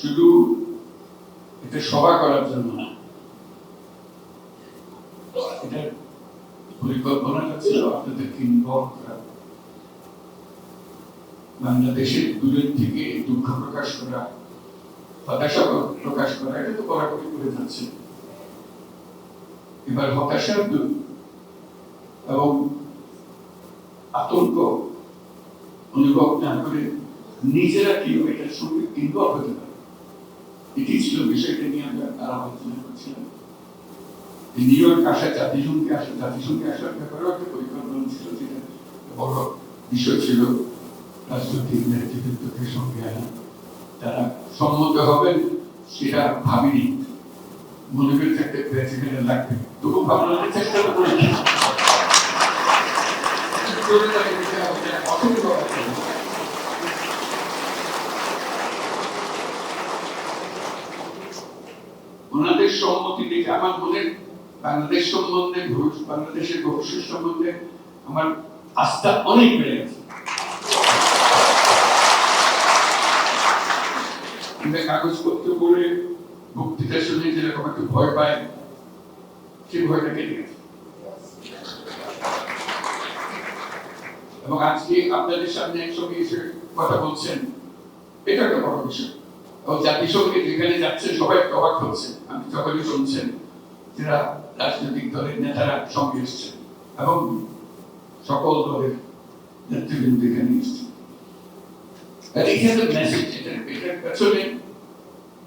শুধু এটা সভা করার জন্য না, এটার পরিকল্পনাটা ছিল আপনাদেরকে ইনভলভ করা, বাংলাদেশের দূরের থেকে দুঃখ প্রকাশ করা, হতাশা প্রকাশ করা, এটা তো কড়াকড়ি করে যাচ্ছে। এবার হতাশা এবং আতঙ্ক অনুভব না করে নিজেরা কিভাবে এটার সঙ্গে ইনভলভ হতে পারে, এটি ছিল বিষয়টা নিয়ে আমরা আলোচনা করছিলাম। নিউ ইয়র্ক আসা, জাতিসংঘে আসার ব্যাপারেও একটা পরিকল্পনা ছিল, যেটা বড় বিষয় ছিল রাজনৈতিক নেতৃত্বের সঙ্গে আনা। তারা সম্মত হবেন সেটা ভাবিনি, মনে করে থাকতে প্রেসিডেন্ট লাগবে, তবু ভাবনার চেষ্টা করেছি। ওনাদের সম্মতি দেখে আমার মনে বাংলাদেশ সম্বন্ধে, বাংলাদেশের ভবিষ্যৎ সম্বন্ধে আমার আস্থা অনেক বেড়ে গেছে। কাগজপত্র পড়ে বক্তৃতা শুনে যেরকম একটু ভয় পায়, সেই ভয়টা কেটে গেছে। এবং আজকে আপনাদের সামনে একসঙ্গে এসে কথা বলছেন, এটা একটা বড় বিষয়। এবং জাতিসংঘে যেখানে যাচ্ছে সবাই অবাক হচ্ছে, আমি যখনই শুনছেন যারা রাজনৈতিক দলের নেতারা সঙ্গে এসছেন এবং সকল দলের নেতৃবৃন্দ এখানে এসছেন। এটার পেছনে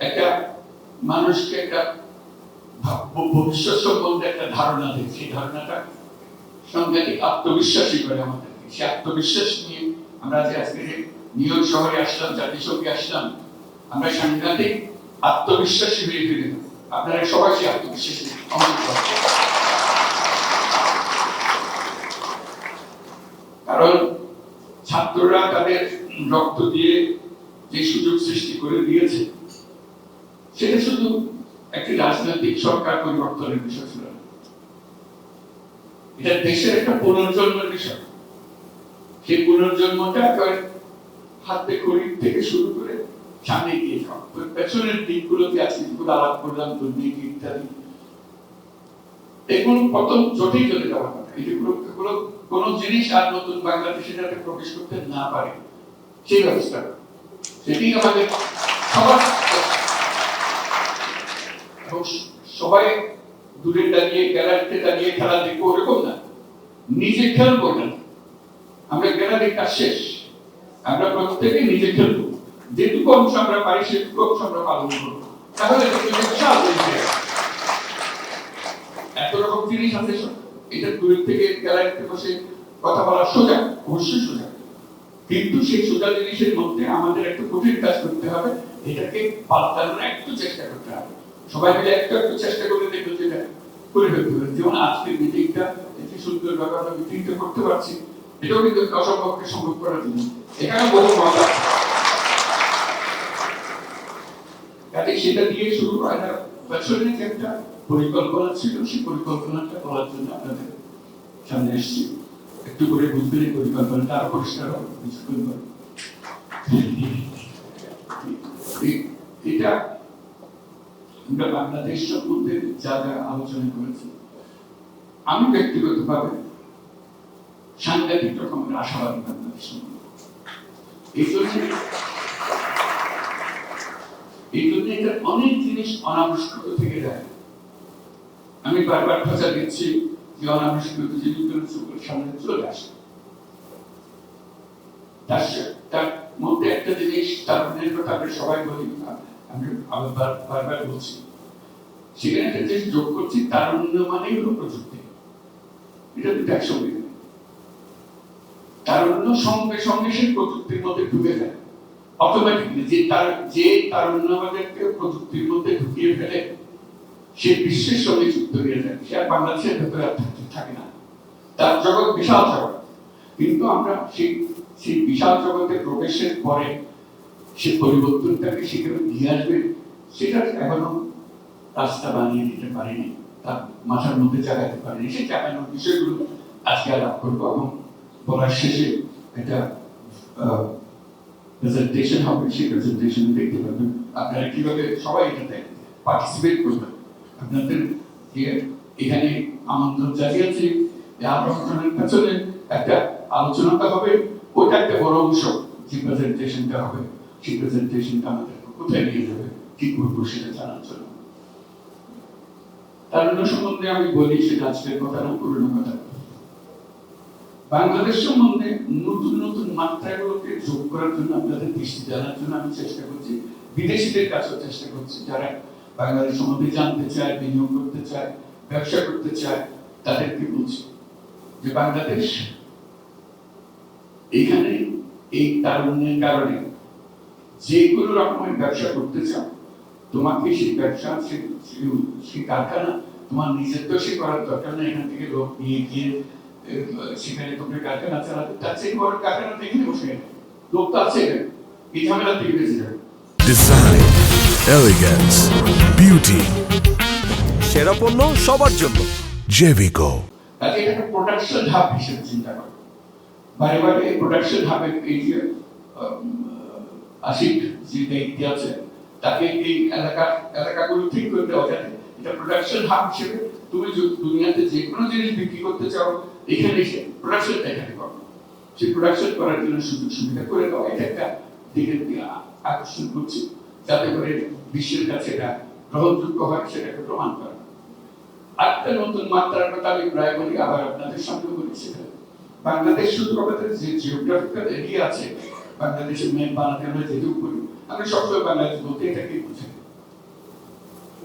একটা মানুষকে একটা ভবিষ্যৎ সম্বন্ধে একটা ধারণা দেয়, সেই ধারণাটা সাংঘাতিক আত্মবিশ্বাসী করে আমাদেরকে। সে আত্মবিশ্বাস নিয়ে আমরা যে আজকে নিউ ইয়র্ক শহরে আসলাম, জাতিসংঘে আসলাম, আমরা সাংঘাতিক আত্মবিশ্বাসী হয়ে ফিরে। আপনারা সবাই সে আত্মবিশ্বাসী। কারণ ছাত্ররা তাদের রক্ত দিয়ে যে সুযোগ সৃষ্টি করে দিয়েছে, সেটা শুধু একটি রাজনৈতিক সরকার পরিবর্তনের বিষয় ছিল না, এটা দেশের একটা পুনর্জন্মের বিষয়। সেই পুনর্জন্মটা হাতে খড়ি থেকে শুরু করে সামনে গিয়ে পেছনের দিকগুলোতে আজকে যেগুলো আলাপ করলাম, দুর্নীতি ইত্যাদি, এগুলো প্রথম জটেই চলে যাওয়ার কথা। এগুলো কোন জিনিস আর নতুন বাংলাদেশে যাতে প্রবেশ করতে না পারে সেই ব্যবস্থা, সেটি আমাদের সবার। সবাই দূরে দাঁড়িয়ে গ্যালারিতে দাঁড়িয়ে খেলা দেখবো ওরকম না, নিজে খেলবো না। আমরা গ্যালারির কাজ শেষ, আমরা প্রত্যেকে নিজে খেলবো, যেটুকু অংশ আমরা পারি সেটুকু অংশ আমরা পালন করবো। তাহলে এত রকম জিনিস আছে, এটা দূরের থেকে গ্যালারিতে বসে কথা বলা সোজা, অবশ্যই সোজা, কিন্তু সেই সোজা জিনিসের মধ্যে আমাদের একটা কঠিন কাজ করতে হবে, এটাকে পাল্টানোর একটু চেষ্টা করতে হবে। সবাই মিলে একটু চেষ্টা করে দেখবো যেটা করে ফেলতে হবে। যেমন আজকের মিটিংটা একটি সুন্দর ভাবে আমরা মিটিংটা করতে পারছি, এটাও কিন্তু অসম্ভবকে সম্ভব করার জন্য এখানে বহু মজা। কাজে সেটা দিয়ে শুরু হয় না, পেছনে যে একটা পরিকল্পনা ছিল, সেই পরিকল্পনাটা করার জন্য আপনাদের সামনে এসেছি। একটু করে বুঝবেন এই পরিকল্পনাটা আরো পরিষ্কার হবে কিছুক্ষণ পর। এটা আমরা বাংলাদেশ সম্বন্ধে যা যা আলোচনা করেছি, আমি ব্যক্তিগতভাবে সাংঘাতিক রকমের আশাবাদী বাংলাদেশ সম্বন্ধে। এই জন্য এটা অনেক জিনিস অনাবিষ্কৃত থেকে যায়। আমি বারবার খোঁজা দিচ্ছি যে অনাবিষ্কৃত জিনিসগুলো সামনে চলে আসে। তার মধ্যে একটা জিনিস, তারুণ্যের কথা আমরা সবাই বলি, আমি বারবার বলছি, সেখানে একটা জিনিস যোগ করছি, তারুণ্য মানেই হলো প্রযুক্তি। এটা দুটো একসঙ্গে, তারুণ্য সঙ্গে সঙ্গে সেই প্রযুক্তির মধ্যে ঢুকে যায় অটোমেটিকলি। যে তারুণ্য আমাদেরকে প্রযুক্তির মধ্যে ঢুকিয়ে ফেলে, সে বিশ্বের সঙ্গে যুক্ত হয়ে যায়, সে আর বাংলাদেশের ভেতরে আর থাকে না। তার জগৎ বিশাল জগৎ, কিন্তু আমরা সেই বিশাল জগতে প্রবেশের পরে সে পরিবর্তনটাকে সেখানে নিয়ে আসবে, সেটা এখনো রাস্তা বানিয়ে দিতে পারিনি, তার মাথার মধ্যে জাগাতে পারিনি। সেই জাগানোর বিষয়গুলো আজকে আলাপ করবো এবং বলার শেষে একটা প্রেজেন্টেশন হবে, সেই প্রেজেন্টেশন দেখতে পাবেন। আপনারা কিভাবে সবাই এটাতে পার্টিসিপেট করবেন। আপনাদের এখানে আমন্ত্রণ জানিয়েছি, আমন্ত্রণের পেছনে একটা আলোচনাটা হবে, ওইটা একটা বড় অংশ। যে প্রেজেন্টেশনটা হবে সেই প্রেজেন্টেশনটা আমাদের কোথায় নিয়ে যাবে, কি করবো সেটা জানার জন্য। তারুণ্য সম্বন্ধে আমি বলি, সেটা আজকের কথা না, পুরনো কথা। বাংলাদেশ সম্বন্ধে নতুন নতুন মাত্রাগুলোকে যোগ করার জন্য, আপনাদের দৃষ্টি জানার জন্য আমি চেষ্টা করছি, বিদেশিদের কাছেও চেষ্টা করছি, যারা বাংলাদেশ সম্বন্ধে জানতে চায়, বিনিয়োগ করতে চায়, ব্যবসা করতে চায়, তাদেরকে বলছি যে বাংলাদেশ এখানে এই তারুণ্যের কারণে যে কোনো রকমের ব্যবসা করতে চাও, তোমাকে সেই ব্যবসা, সেই কারখানা তোমার নিজের তো সে করার দরকার নেই। এখান থেকে লোক নিয়ে গিয়ে সেখানে তোমরা কারখানা চালাতে, তার চেয়ে বড় কারখানা দেখে বসে লোক তো আছে, এই ঝামেলা থেকে বেঁচে যাবে। ডিজাইন, এলিগেন্স, বিউটি, সেরা পণ্য সবার জন্য জেভিকো। কাজে এটা একটা প্রোডাকশন হাব হিসেবে চিন্তা করো। বারে বারে এই প্রোডাকশন হাবের এই যে আশিক যে দায়িত্ব আছে, তাকে এই এলাকাগুলো ঠিক করে দেওয়া যায়। এটা প্রোডাকশন হাব হিসেবে তুমি দুনিয়াতে যে কোনো জিনিস বিক্রি করতে চাও, এখানে এসে প্রোডাকশনটা এখানে করো। সেই প্রোডাকশন করার জন্য সুযোগ সুবিধা করে দেওয়া, এটা একটা দিকে আকর্ষণ করছি, যাতে করে বিশ্বের কাছে এটা গ্রহণযোগ্য হয়, সেটাকে প্রমাণ করা। আরেকটা নতুন মাত্রার কথা আমি প্রায় বলি, আবার আপনাদের সামনে বলি, সেটা বাংলাদেশ শুধু আমাদের যে জিওগ্রাফিক্যাল এরিয়া আছে, বাংলাদেশের ম্যাপ বানাতে আমরা যেটুকু করি, আমি সবসময় বাংলাদেশ বলতে এটাকে বুঝি,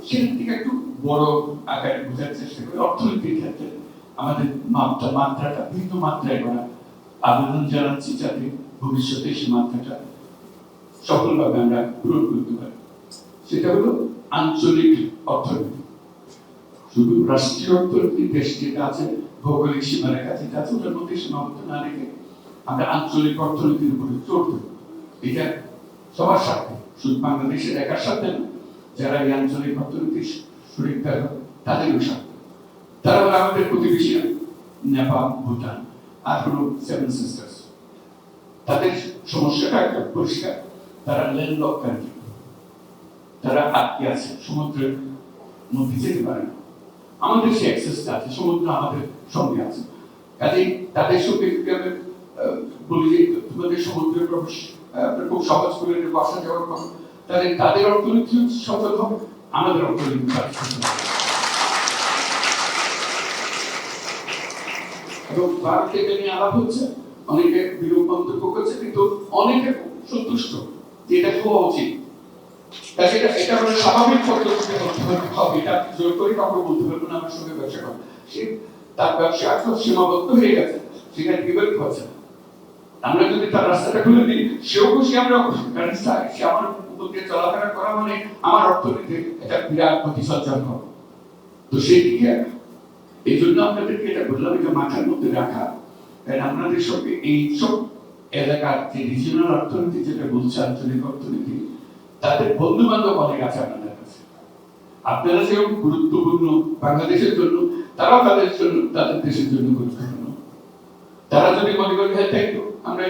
সেটার থেকে একটু বড় আকারে বোঝার চেষ্টা করি। অর্থনীতির ক্ষেত্রে আমাদের মাত্রাটা ভিন্ন মাত্রায় করা আবেদন জানাচ্ছি, যাতে ভবিষ্যতে সেই মাত্রাটা সফলভাবে আমরা পূরণ করতে পারি। সেটা হলো আঞ্চলিক অর্থনীতি। শুধু রাষ্ট্রীয় অর্থনীতি, দেশ যেটা আছে, ভৌগোলিক সীমারেখা যেটা আছে, ওটার মধ্যে সীমাবদ্ধ না রেখে আমরা আঞ্চলিক অর্থনীতির উপরে জোর দেব। এটা সবার সাথে, শুধু বাংলাদেশের একার সাথে না, যারা এই আঞ্চলিক অর্থনীতির শরীর তাদেরও সাথে। তারা হলো আমাদের প্রতিবেশী নেপাল, ভুটান, আর হলো সেভেন সিস্টার্স। তাদের সমস্যাটা একটা পরিষ্কার, তারা ল্যান্ডলক কান্ট্রি, তারা আটকে আছে, সমুদ্রের মধ্যে যেতে পারে না। আমাদের সে অ্যাক্সেসটা আছে, সমুদ্র আমাদের সঙ্গে আছে। কাজেই তাদের সঙ্গে বলি যে তোমাদের সমুদ্রের প্রবেশ খুব সহজ করে আসা যাওয়ার পর তাদের অর্থনীতি সফল হবে, আমাদের অর্থনীতি এবং ভারত এটা নিয়ে আলাপ হচ্ছে, অনেকে বিরূপ মন্তব্য করছে, কিন্তু অনেকে সন্তুষ্ট যে এটা হওয়া উচিত। এটা মানে স্বাভাবিক পদ্ধতিতে হবে, এটা জোর করে কাউকে বলতে পারবো না আমার সঙ্গে ব্যবসা করো। সে তার ব্যবসা এখন সীমাবদ্ধ হয়ে গেছে, সেটা বিবেক হচ্ছে না। আমরা যদি তার রাস্তাটা খুলে দিই, সেও খুশি, আমরাও খুশি, কারণ সে আমার উপর দিয়ে চলাফেরা করা মানে আমার অর্থনীতি একটা বিরাট ক্ষতি সঞ্চার হবে। তো সেই দিকে এই জন্য আপনাদেরকে এটা বললাম, এটা মাথার মধ্যে রাখা। কারণ আপনাদের সঙ্গে এইসব এলাকার যে রিজিওনাল অর্থনীতি যেটা বলছে, আঞ্চলিক অর্থনীতি, তাদের বন্ধু বান্ধব অনেক আছে আপনাদের কাছে। আপনারা যেরকম গুরুত্বপূর্ণ বাংলাদেশের জন্য, তারাও তাদের জন্য, তাদের দেশের জন্য গুরুত্বপূর্ণ। তারা যদি মনে করি হ্যাঁ তাই তো, আমরা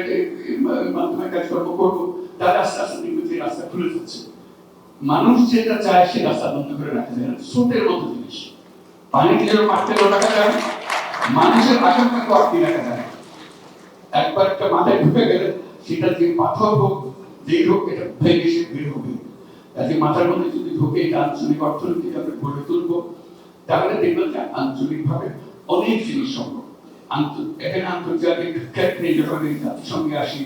মাধ্যমে কাজকর্ম করবো, তারা আস্তে আস্তে দেখবে যে রাস্তা খুলে যাচ্ছে। মানুষ যেটা চায় সে রাস্তা বন্ধ করে রাখা যায় না। স্রোতের মতো জিনিস, পানি যেরকম আটকে রাখা যায়, মানুষের আশঙ্কা আটকে রাখা যায়। একবার একটা মাথায় ঢুকে গেলে সেটা যে পাথর হোক, যেই হোক, এটা ভেঙে সে বের হবে। কাজে মাথার মধ্যে যদি ঢুকে এটা আঞ্চলিক অর্থনীতি আমরা গড়ে তুলবো, তাহলে দেখবেন যে আঞ্চলিক ভাবে অনেক জিনিস সম্ভব। এখানে আন্তর্জাতিক ক্ষেত্রে যখন জাতিসংঘে আসি,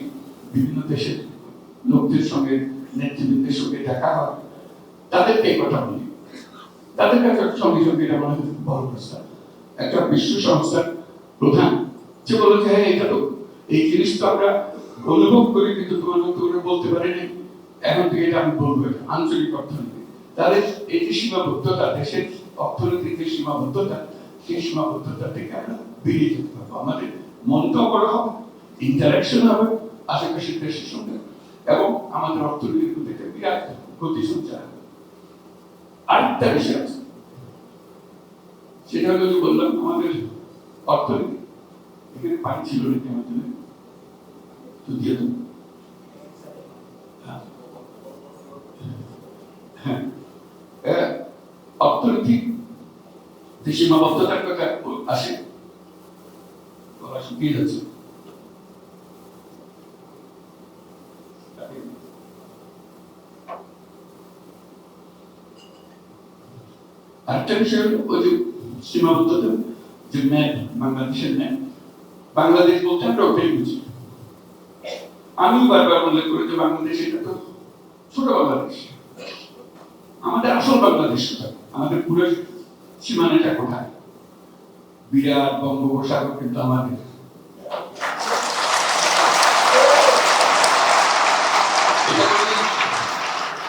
বিভিন্ন দেশের লোকদের সঙ্গে, নেতৃবৃন্দের সঙ্গে দেখা হয়, তাদেরকে এই কথা বলি, তাদের কাছে সঙ্গে সঙ্গে এটা মনে হয় বড় প্রস্তাব। একটা বিশ্ব সংস্থার প্রধান যে বলে যে হ্যাঁ এটা তো, এই জিনিস তো আমরা অনুভব করি, কিন্তু তোমার মতো করে বলতে পারিনি, এখন থেকে এটা আমি বলবো, আঞ্চলিক অর্থনীতি। তাহলে এই যে সীমাবদ্ধতা, দেশের অর্থনীতির যে সীমাবদ্ধতা, সেই সীমাবদ্ধতা থেকে আমরা বেরিয়ে যেতে পারবো। আমাদের মনটাও বড় হবে, ইন্টারাকশন হবে আশেপাশের দেশের সঙ্গে, এবং আমাদের অর্থনীতির প্রতি বিরাট গতি সঞ্চার হবে। আরেকটা বিষয় আছে, সেটা হলো বললাম আমাদের অর্থনীতি। এখানে পানি ছিল নাকি আমার জন্য, তো দিয়ে দেবো। অর্থনৈতিক যে সীমাবদ্ধতার কথা আসে, বলা শুকিয়ে যাচ্ছে। আরেকটা বিষয় হলো ওই যে সীমাবদ্ধতা, যে ম্যাপ, বাংলাদেশের ম্যাপ, বাংলাদেশ বলতে আমরা ওটাই বুঝি। আমি বারবার উল্লেখ করি যে বাংলাদেশ এটা তো ছোট বাংলাদেশ, আমাদের আসল বাংলাদেশ কোথায়, আমাদের পুরো সীমানাটা কোথায়? বিরাট বঙ্গোপসাগর কিন্তু আমাদের।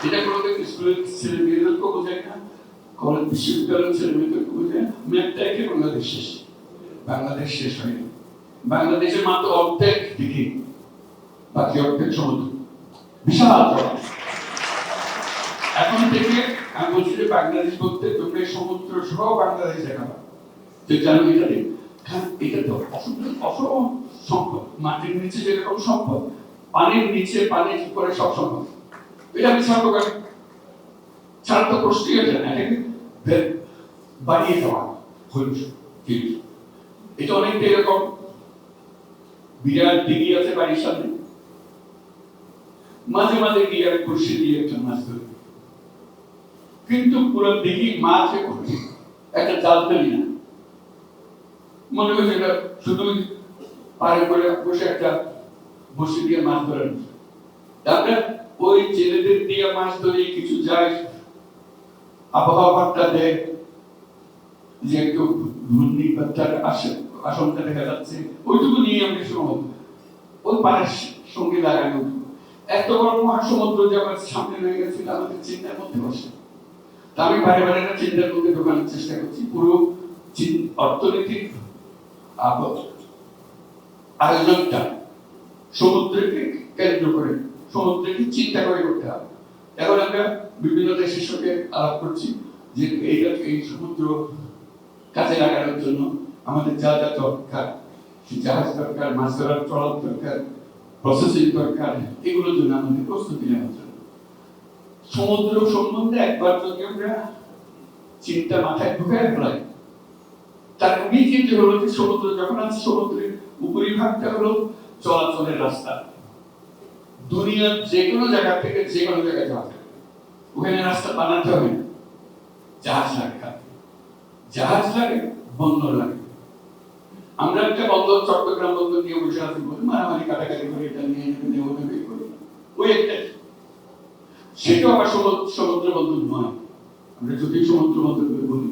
এটা কোনোদিন স্কুলের ছেলে মেয়েদেরকেও বোঝায় না, কলেজ বিশ্ববিদ্যালয়ের ছেলে মেয়েদেরকে বোঝায়। ম্যাপটা একে বাংলাদেশ শেষ, বাংলাদেশ শেষ হয়নি। বাংলাদেশের মাত্র অর্ধেক দিকে, বাকি অর্ধেক সমুদ্র, বিশাল। এখন থেকে আমি বলছি যে বাংলাদেশ বলতে তোমরা সমুদ্র সহ বাংলাদেশ দেখাবা, যে জানো এটা নেই। কারণ এটা তো অসম সম্পদ, মাটির নিচে যেরকম সম্পদ, পানির নিচে, পানির উপরে সব সম্পদ। এটা আমি ছাড়বো কেন? ছাড়া তো প্রশ্নই আছে না, এটাকে বাড়িয়ে দেওয়া হইল। এটা অনেকটা এরকম, বিরাট দিঘি আছে বাড়ির সামনে, মাঝে মাঝে গিয়ে আমি বসে দিয়ে একটা মাছ ধরি, কিন্তু পুরো দিঘি মাছে ভর্তি, একটা জাল ফেলি না। মনে হয় যেটা শুধু পারে করে বসে একটা বসে দিয়ে মাছ ধরেন। আমরা ওই ছেলেদের দিয়ে মাছ ধরি, কিছু যায়, আবহাওয়াটা দেয় যে একটু ঘূর্ণিপাতার আশঙ্কা দেখা যাচ্ছে, ওইটুকু নিয়ে আমি সময় ওই পাড়ার সঙ্গে লাগানো। এত বড় মহাসমুদ্র যে আমার সামনে রয়ে গেছে, আমাদের চিন্তার মধ্যে বসে। তা আমি বারে বারে একটা চিন্তার মধ্যে ঢোকানোর চেষ্টা করছি। পুরো অর্থনৈতিক আয়োজনটা সমুদ্রকে কেন্দ্র করে, সমুদ্রকে চিন্তা করে করতে হবে। এখন আমরা বিভিন্ন দেশের সঙ্গে আলাপ করছি যে এই সমুদ্র কাজে লাগানোর জন্য আমাদের যা যা দরকার, জাহাজ দরকার, মাছ ধরার ট্রলার দরকার, প্রসেসিং দরকার, এগুলোর জন্য আমাদের প্রস্তুতি নেওয়া জন্য। সমুদ্র সম্বন্ধে একবার যদি আমরা চিন্তা মাথায় ঢুকে ফেলাই, তার চিন্তা হলো যে সমুদ্র যখন আছে, সমুদ্রের উপরিভাগটা হলো চলাচলের রাস্তা। দুনিয়ার যে কোনো জায়গা থেকে যে কোনো জায়গায় যাওয়া যায়, ওখানে রাস্তা বানাতে হবে না, জাহাজ লাগে, জাহাজ লাগে, বন্দর লাগে। আমরা একটা বন্দর, চট্টগ্রাম বন্দর নিয়ে বসে আছি, মারামারি কাটাকাটি করে এটা নিয়ে নেবে করি, ওই একটা। সেটাও আবার সমুদ্র বন্দর নয়। আমরা যদি সমুদ্র বন্দর বলি,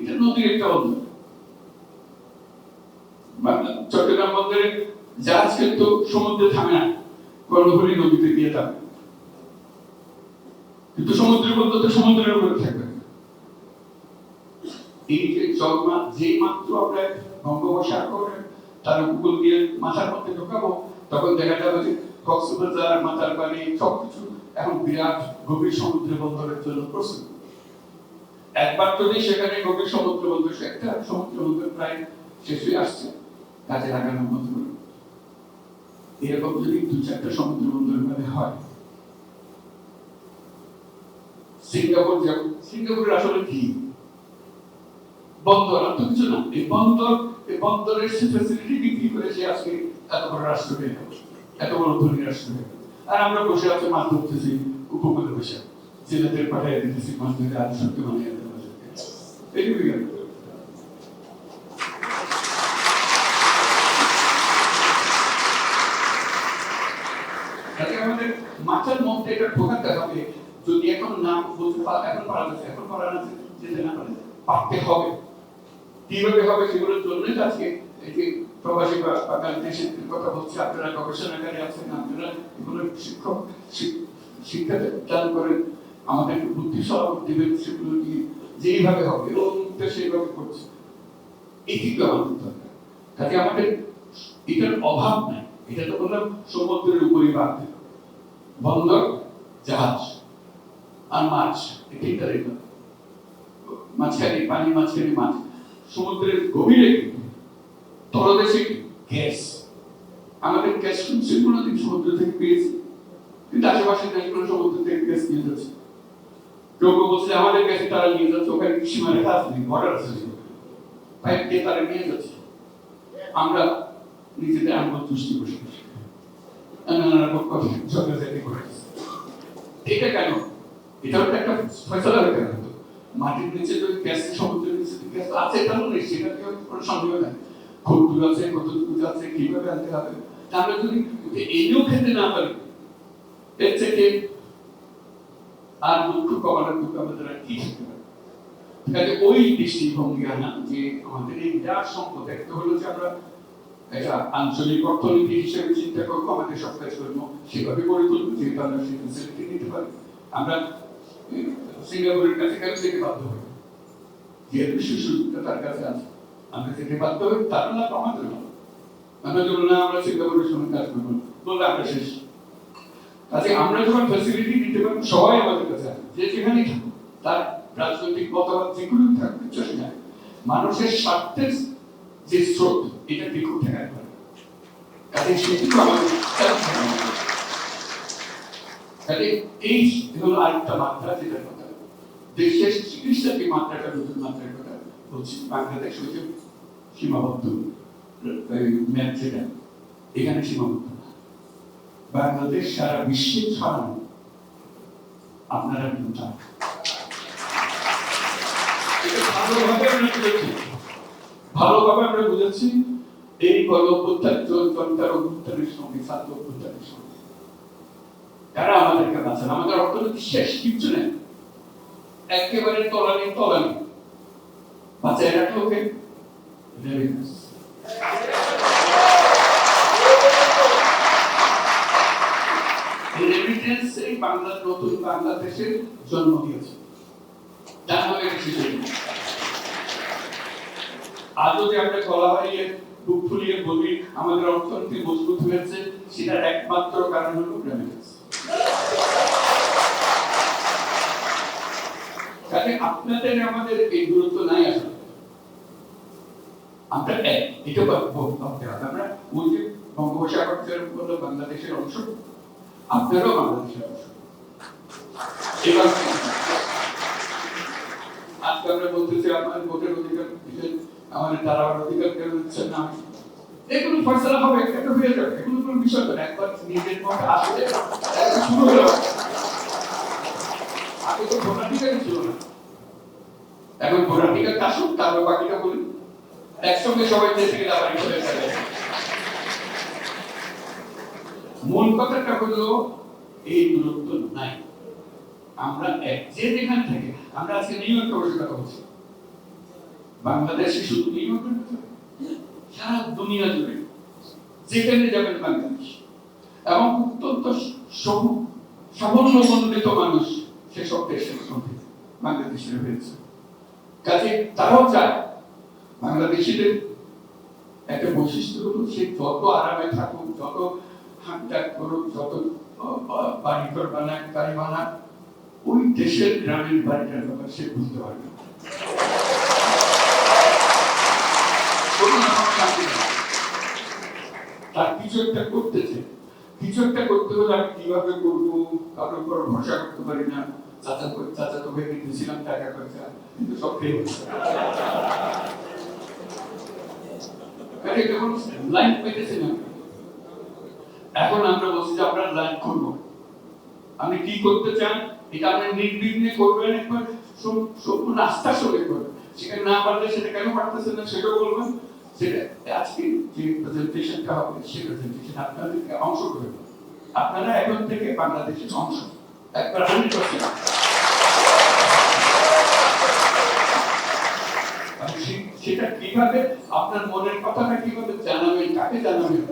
এটা নদীর একটা বন্দর। চট্টগ্রাম বন্দরে জাহাজ কিন্তু সমুদ্রে থামে না, কর্ণফুলী নদীতে গিয়ে থামে, কিন্তু সমুদ্রের বন্দর তো সমুদ্রের উপরে থাকবে। এই যে যেই মাত্র আমরা বঙ্গোপসাগর তার উপকূল দিয়ে মাথার মধ্যে ঢোকাবো, তখন দেখা যাবে যে কক্সবাজার, মাতারবাড়ি সবকিছু এখন বিরাট গভীর সমুদ্র বন্দরের জন্য প্রস্তুত। একবার যদি সেখানে গভীর সমুদ্র বন্দর, একটা সমুদ্র বন্দর প্রায় শেষ হয়ে আসছে, কাজে লাগানোর মতো এরকম যদি দু চারটা সমুদ্র বন্দর ভাবে হয়, সিঙ্গাপুর যেমন, সিঙ্গাপুরের আসলে কি বন্দর, আর তো কিছু না। এই বন্দরের ফ্যাসিলিটি বিক্রি করে সে আজকে এত বড় রাষ্ট্র হয়ে গেল, এত বড় ধনী রাষ্ট্র হয়ে গেল। আর আমরা বসে আছি মাছ ধরতেছি, উপকূলে বসে ছেলেদের পাঠিয়ে দিতেছি মাছ ধরে, আর সত্যি মানে এইটুকুই গেল। আমাদের মাথার মধ্যে এটা ঢোকাতে হবে, যদি এখন না বলতে এখন পারা যাচ্ছে, এখন পারা যেতে না পারে, পারতে হবে। কিভাবে হবে সেগুলোর জন্যই আজকে এই যে প্রবাসী বাংলাদেশের কথা বলছি, আপনারা গবেষণাগারে আছেন, আপনারা এগুলো শিক্ষা দান করেন, আমাদের বুদ্ধি সহযোগ দিবেন, সেগুলো নিয়ে যেইভাবে হবে এবং সেইভাবে করছে। এই কিন্তু আমাদের দরকার। কাজে আমাদের এটার অভাব নাই। এটা তো বললাম সমুদ্রের উপরই ভাগ, বন্দর, জাহাজ আর মাছ, এটাই মাঝখানে পানি, মাঝখানে মাছ। সমুদ্রের গভীরে তলদেশে গ্যাস, আমাদের গ্যাস কোনোদিন সমুদ্র থেকে পেয়েছি, কিন্তু আশেপাশের দেশগুলো সমুদ্র থেকে গ্যাস নিয়ে যাচ্ছে। কেউ কেউ বলছে আমাদের কাছে তারা নিয়ে যাচ্ছে, ওখানে সীমারেখা আছে, বর্ডার আছে, পাইপ দিয়ে তারা নিয়ে যাচ্ছে। আমরা নিজেদের আঙ্গুল তুষ্টি বসে এটা কেন? এটাও তো একটা ফয়সালা হতে পারে। মাটির নিচে যদি গ্যাস, সমুদ্রের নিচে গ্যাস আছে, এটা নেই, সেটা কোনো সন্দেহ নাই। কত দূর আছে, কত দূর আছে, কিভাবে আনতে হবে, আমরা যদি এনেও খেতে না পারি, এর থেকে আর দুঃখ কমানোর দুঃখ আমাদের আর কি থাকতে পারে? কাজে ওই দৃষ্টিভঙ্গি আনা যে আমাদের এই বিরাট সম্পদ, একটা হলো যে আমরা এটা আঞ্চলিক অর্থনীতি হিসেবে চিন্তা করবো, আমাদের সব কাজ করবো সেভাবে গড়ে তুলবো, যেহেতু আমরা সেই ফেসিলিটি নিতে পারি। আমরা সিঙ্গাপুরের কাছে কেন যেতে বাধ্য হই? যেহেতু সেই সুযোগটা তার কাছে আছে, আমরা যেতে বাধ্য হই, তার লাভ আমাদের লাভ। আমরা যদি না আমরা সিঙ্গাপুরের সঙ্গে কাজ করবো বললে আমরা শেষ। কাজে আমরা যখন ফ্যাসিলিটি দিতে পারবো, সবাই আমাদের কাছে আছে, যে যেখানেই থাকুক, তার রাজনৈতিক মতবাদ যেগুলো থাকবে চলে যায়, মানুষের স্বার্থের যে স্রোত, এটা বিক্ষুব্ধ ঠেকাতে পারে। কাজে সেটুকু আমাদের কাজে এই হলো আরেকটা মাত্রা, যেটার কথা দেশের চিকিৎসা যে মাত্রাটা, নতুন মাত্রার কথা বলছি। বাংলাদেশ ওই যে সীমাবদ্ধ ম্যাপ, যেটা এখানে সীমাবদ্ধ না। বাংলাদেশ সারা বিশ্বে ছড়ানো, আপনারা কিন্তু চান। ভালোভাবে আমরা বুঝেছি, ভালোভাবে আমরা বুঝেছি এই গণ অভ্যুত্থান, জনতার অভ্যুত্থানের সঙ্গে, ছাত্র অভ্যুত্থানের সঙ্গে তারা আমাদেরকে বাঁচান। আমাদের অর্থনীতি শেষ, কিচ্ছু নেই, একেবারে তলানি তলানি। বাঁচায় রাখলো কে? রেমিটেন্স। রেমিটেন্স এই বাংলার নতুন বাংলাদেশের জন্ম দিয়েছে। তার মানে আজও যে আমরা গলা বাড়িয়ে বুক ফুলিয়ে বলি আমাদের অর্থনীতি মজবুত হয়েছে, সেটার একমাত্র কারণ হলো রেমিটেন্স। কাজে আপনাদের আমাদের এই দূরত্ব নাই আসলে। আমরা এটা ভাবতে হবে, আমরা ওই যে বঙ্গোপসাগর বললো বাংলাদেশের অংশ, আপনারাও বাংলাদেশের অংশ। এবার আজকে আমরা বলতেছি আপনার ভোটের অধিকার দিচ্ছেন, আমাদের তারাবার অধিকার কেন দিচ্ছেন না, এগুলো ফয়সালা হবে, একটা হয়ে যাবে, এগুলো কোনো বিষয় না। একবার নিজের মধ্যে আসলে শুরু হলো, আগে তো ভোটাধিকারই ছিল না, এখন ভোটাধিকার আসুক, তারপর বাকিটা বলি, একসঙ্গে সবাই দেশে গেলে আবার চলে যাবে। মূল কথাটা হলো এই দূরত্ব নাই। আমরা যে যেখানে থেকে, আমরা আজকে নিউ ইয়র্কে বসে কথা বলছি, বাংলাদেশে শুধু নিউ ইয়র্কের ভিতরে, সারা দুনিয়া জুড়ে যেখানে যাবেন বাংলাদেশ, এবং অত্যন্ত সাফল্যমণ্ডিত মানুষ সেসব দেশের মধ্যে বাংলাদেশের হয়েছে। কাজে তারাও চায় বাংলাদেশিদের একটা বৈশিষ্ট্য হলো সে যত আরামে থাকুক, যত হাঁটাক করুক, যত বাড়িঘর বানাক, গাড়ি বানাক, ওই দেশের গ্রামের বাড়িটার ব্যাপার সে বুঝতে পারবে। তার কিছু একটা করতেছে, কিছু একটা করতে হলে আমি কিভাবে করবো, কারোর উপর ভরসা করতে পারি না। চাচা তো ভেবে দিয়েছিলাম টাকা পয়সা, কিন্তু সব খেয়ে হচ্ছে লাইন পেতেছে না। এখন আমরা বলছি যে আমরা লাইন করবো, আপনি কি করতে চান এটা আপনি নির্বিঘ্নে করবেন, একবার সম্পূর্ণ আস্থার সঙ্গে করবেন। সেখানে না পারলে সেটা কেন পারতেছেন না সেটাও বলবেন। সেটা আজকে যে প্রেজেন্টেশনটা হবে, সেই প্রেজেন্টেশন আপনাদেরকে অংশ করবেন। আপনারা এখন থেকে বাংলাদেশের অংশ, একবার 100%। সেটা কিভাবে আপনার মনের কথাটা কিভাবে জানাবেন, কাকে জানাবেন,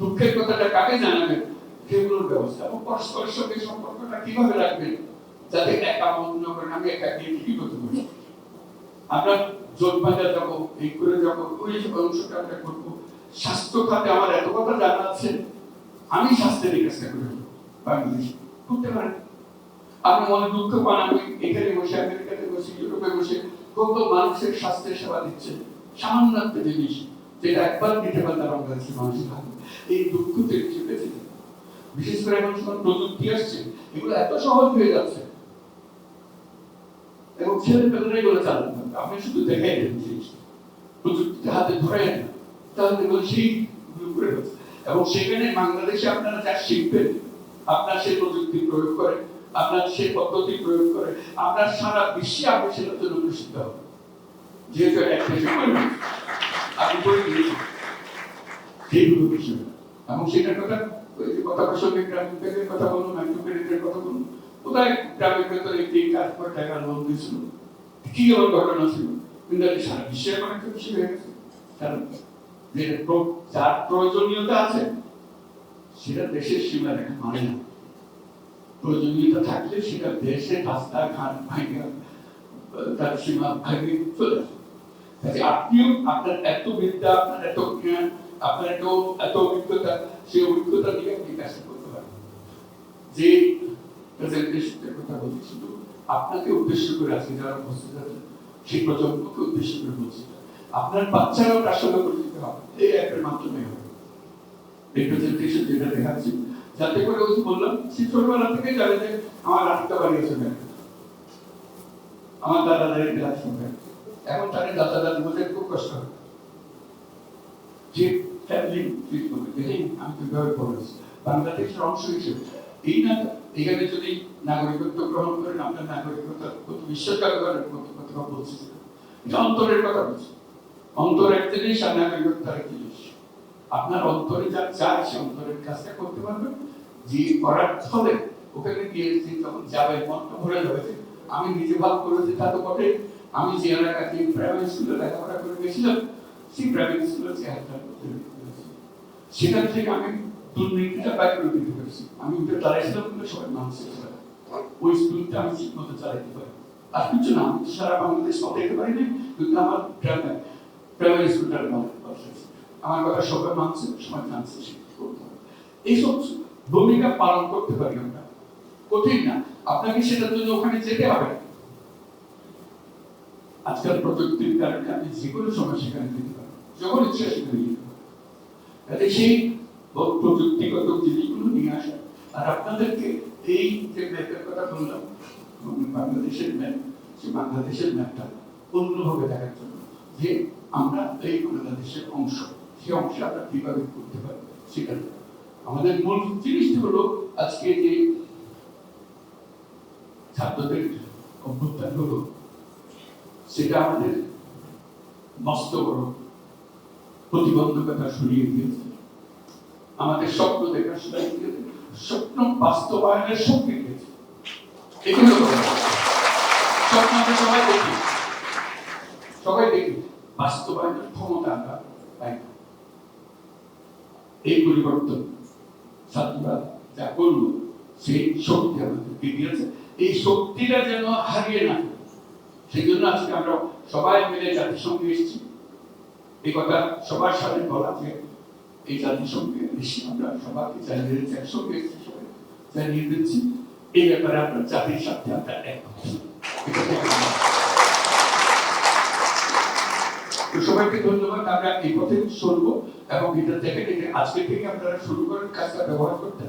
দুঃখের কথাটা কাকে জানাবেন, সেগুলোর ব্যবস্থা, এবং পরস্পরের সঙ্গে সম্পর্কটা কিভাবে রাখবেন, যাতে একা মনে করেন আমি একা গিয়ে কি করতে পারি। আমরা জোট বাজার যাবো, এই করে যাবো, ওই অংশটা আমরা করবো। স্বাস্থ্য খাতে আমার এত কথা জানা আছে, আমি স্বাস্থ্যের কাজটা করে বাংলাদেশ করতে পারেন। আপনি মনে দুঃখ পান, আমি এখানে বসে, আমেরিকাতে বসে, ইউরোপে বসে কত মানুষের স্বাস্থ্যের সেবা দিচ্ছে, সামান্য একটা জিনিস যেটা একবার দিতে পারতাম বাংলাদেশের মানুষ ভালো। এই দুঃখ থেকে বেঁচে যায়। বিশেষ করে এখন যখন প্রযুক্তি আসছে, এগুলো এত সহজ হয়ে যাচ্ছে, এবং ছেলেপেলেরাই এগুলো চালাতে পারবে। আপনি শুধু দেখাই দেন জিনিসটা, প্রযুক্তিতে হাতে ধরে না, তাহলে এগুলো সেই করে ফেলছে। এবং সেখানে বাংলাদেশে আপনারা যা শিখবেন, আপনার সেই প্রযুক্তি প্রয়োগ করে, আপনার সেই পদ্ধতি প্রয়োগ করে, আপনার সারা বিশ্বে আপনি সেটার জন্য প্রসিদ্ধ হবে। যেহেতু একটা সময় আপনি করে দিয়েছেন সেইগুলো বিষয়, এবং সেটার কথা ওই যে কথা প্রসঙ্গে গ্রামীণ ব্যাংকের কথা বলুন, মাইক্রো ক্রেডিটের কথা বলুন, কোথায় গ্রামের ভেতরে 3-4 টাকা লোন দিয়েছিল, কি আমার ঘটনা ছিল, কিন্তু সারা বিশ্বে এখন একটা বিষয় হয়ে গেছে। কারণ যার প্রয়োজনীয়তা আছে সেটা দেশের সীমা রেখা মানে না। প্রয়োজনীয়তা থাকলে সেটা দেশের রাস্তা ঘাট ভাঙে তার সীমা ভাঙে চলে আসে। আপনিও আপনার এত বিদ্যা, আপনার এত জ্ঞান, আপনার এত অভিজ্ঞতা, সেই অভিজ্ঞতা দিয়ে আপনি কাজ করতে পারেন। যে প্রেজেন্টেশনের কথা বলছি শুধু আপনাকে উদ্দেশ্য করে আছে, যারা উপস্থিত আছে সেই প্রজন্মকে উদ্দেশ্য করে বলছি, আপনার বাচ্চারাও তার সঙ্গে পরিচিত হবে এই অ্যাপের মাধ্যমে হবে। এই প্রেজেন্টেশন যেটা দেখাচ্ছি, যাতে করে ওই বললাম সে ছোটবেলা থেকে জানে যে আমার রাস্তা বাড়িয়েছে ব্যাংক, আমার দাদা দাঁড়িয়ে ক্লাস শুনবেন, এখন তাদের দাদা দাদি বলতে খুব কষ্ট হয় যে ফ্যামিলি ট্রিট করবে, দেখেন আমি কিভাবে পড়েছি বাংলাদেশের অংশ হিসেবে। এই না এখানে যদি নাগরিকত্ব গ্রহণ করেন, আপনার নাগরিকতা কত বিশ্বকালের কথা বলছি, এটা অন্তরের কথা বলছি। অন্তর এক জিনিস আর নাগরিকত্ব এক জিনিস। আপনার অন্তরে যা চায় সে অন্তরের কাজটা করতে পারবে, যে করার ফলে ওখানে গিয়ে যখন যাবে মনটা ভরে যাবে। আমি নিজে ভাব করেছি তা তো বটে, আমি যে এলাকাতে প্রাইমারি স্কুলে লেখাপড়া করে গেছিলাম, সেই প্রাইমারি স্কুলে সেখান থেকে আমি দুর্নীতিটা বাইর করে দিতে পেরেছি। আমি উঠে দাঁড়াইছিলাম কিন্তু সবাই মানছে ওই স্কুলটা আমি ঠিক মতো চালাইতে পারি। আর কিছু না, আমি সারা বাংলাদেশ পাঠাইতে পারি না, কিন্তু আমার গ্রামে প্রাইমারি স্কুলটা আমার কথা সবাই মানছে, সবাই জানছে করতে হবে। এইসব ভূমিকা পালন করতে পারি আমরা, কঠিন না। আপনাকে সেটার জন্য ওখানে যেতে হবে। আজকাল প্রযুক্তির কারণে আপনি যে কোনো সময় সেখানে যেতে পারেন, যখন ইচ্ছা সেখানে যেতে পারেন। তাতে সেই প্রযুক্তিগত জিনিসগুলো নিয়ে আসা, আর আপনাদেরকে এই যে ম্যাপের কথা বললাম, বাংলাদেশের ম্যাপ, সেই বাংলাদেশের ম্যাপটা অন্যভাবে দেখার জন্য যে আমরা এই বাংলাদেশের অংশ, সেই অংশে আমরা কিভাবে করতে পারি সেটা আমাদের মূল জিনিসটা হলো। আজকে যে ছাত্রদের অভ্যুত্থান হলো, সেটা আমাদের মস্ত বড় প্রতিবন্ধকতা সরিয়ে দিয়েছে, আমাদের স্বপ্ন দেখার সরিয়ে দিয়েছে, স্বপ্ন বাস্তবায়নের শক্তি দিয়েছে। এগুলো স্বপ্ন আমরা সবাই দেখি, বাস্তবায়নের ক্ষমতা আমরা পাই না। এই পরিবর্তন ছাত্ররা যা করলো, সেই শক্তি আমাদেরকে দিয়েছে। এই শক্তিটা যেন হারিয়ে না, সেই জন্য আজকে আমরা সবাই মিলে জাতিসংঘে এসেছি। এই কথা সবার সামনে বলা যে এই জাতিসংঘে বেশি আমরা সবাইকে জানিয়ে দিচ্ছি, একসঙ্গে এসেছি, সবাই জানিয়ে দিচ্ছি এই ব্যাপারে আমরা জাতির সাথে আমরা একমত। সবাইকে ধন্যবাদ। আমরা এই পথে চলবো এবং এটা দেখে আজকে থেকে আপনারা শুরু করেন কাজটা ব্যবহার করতে।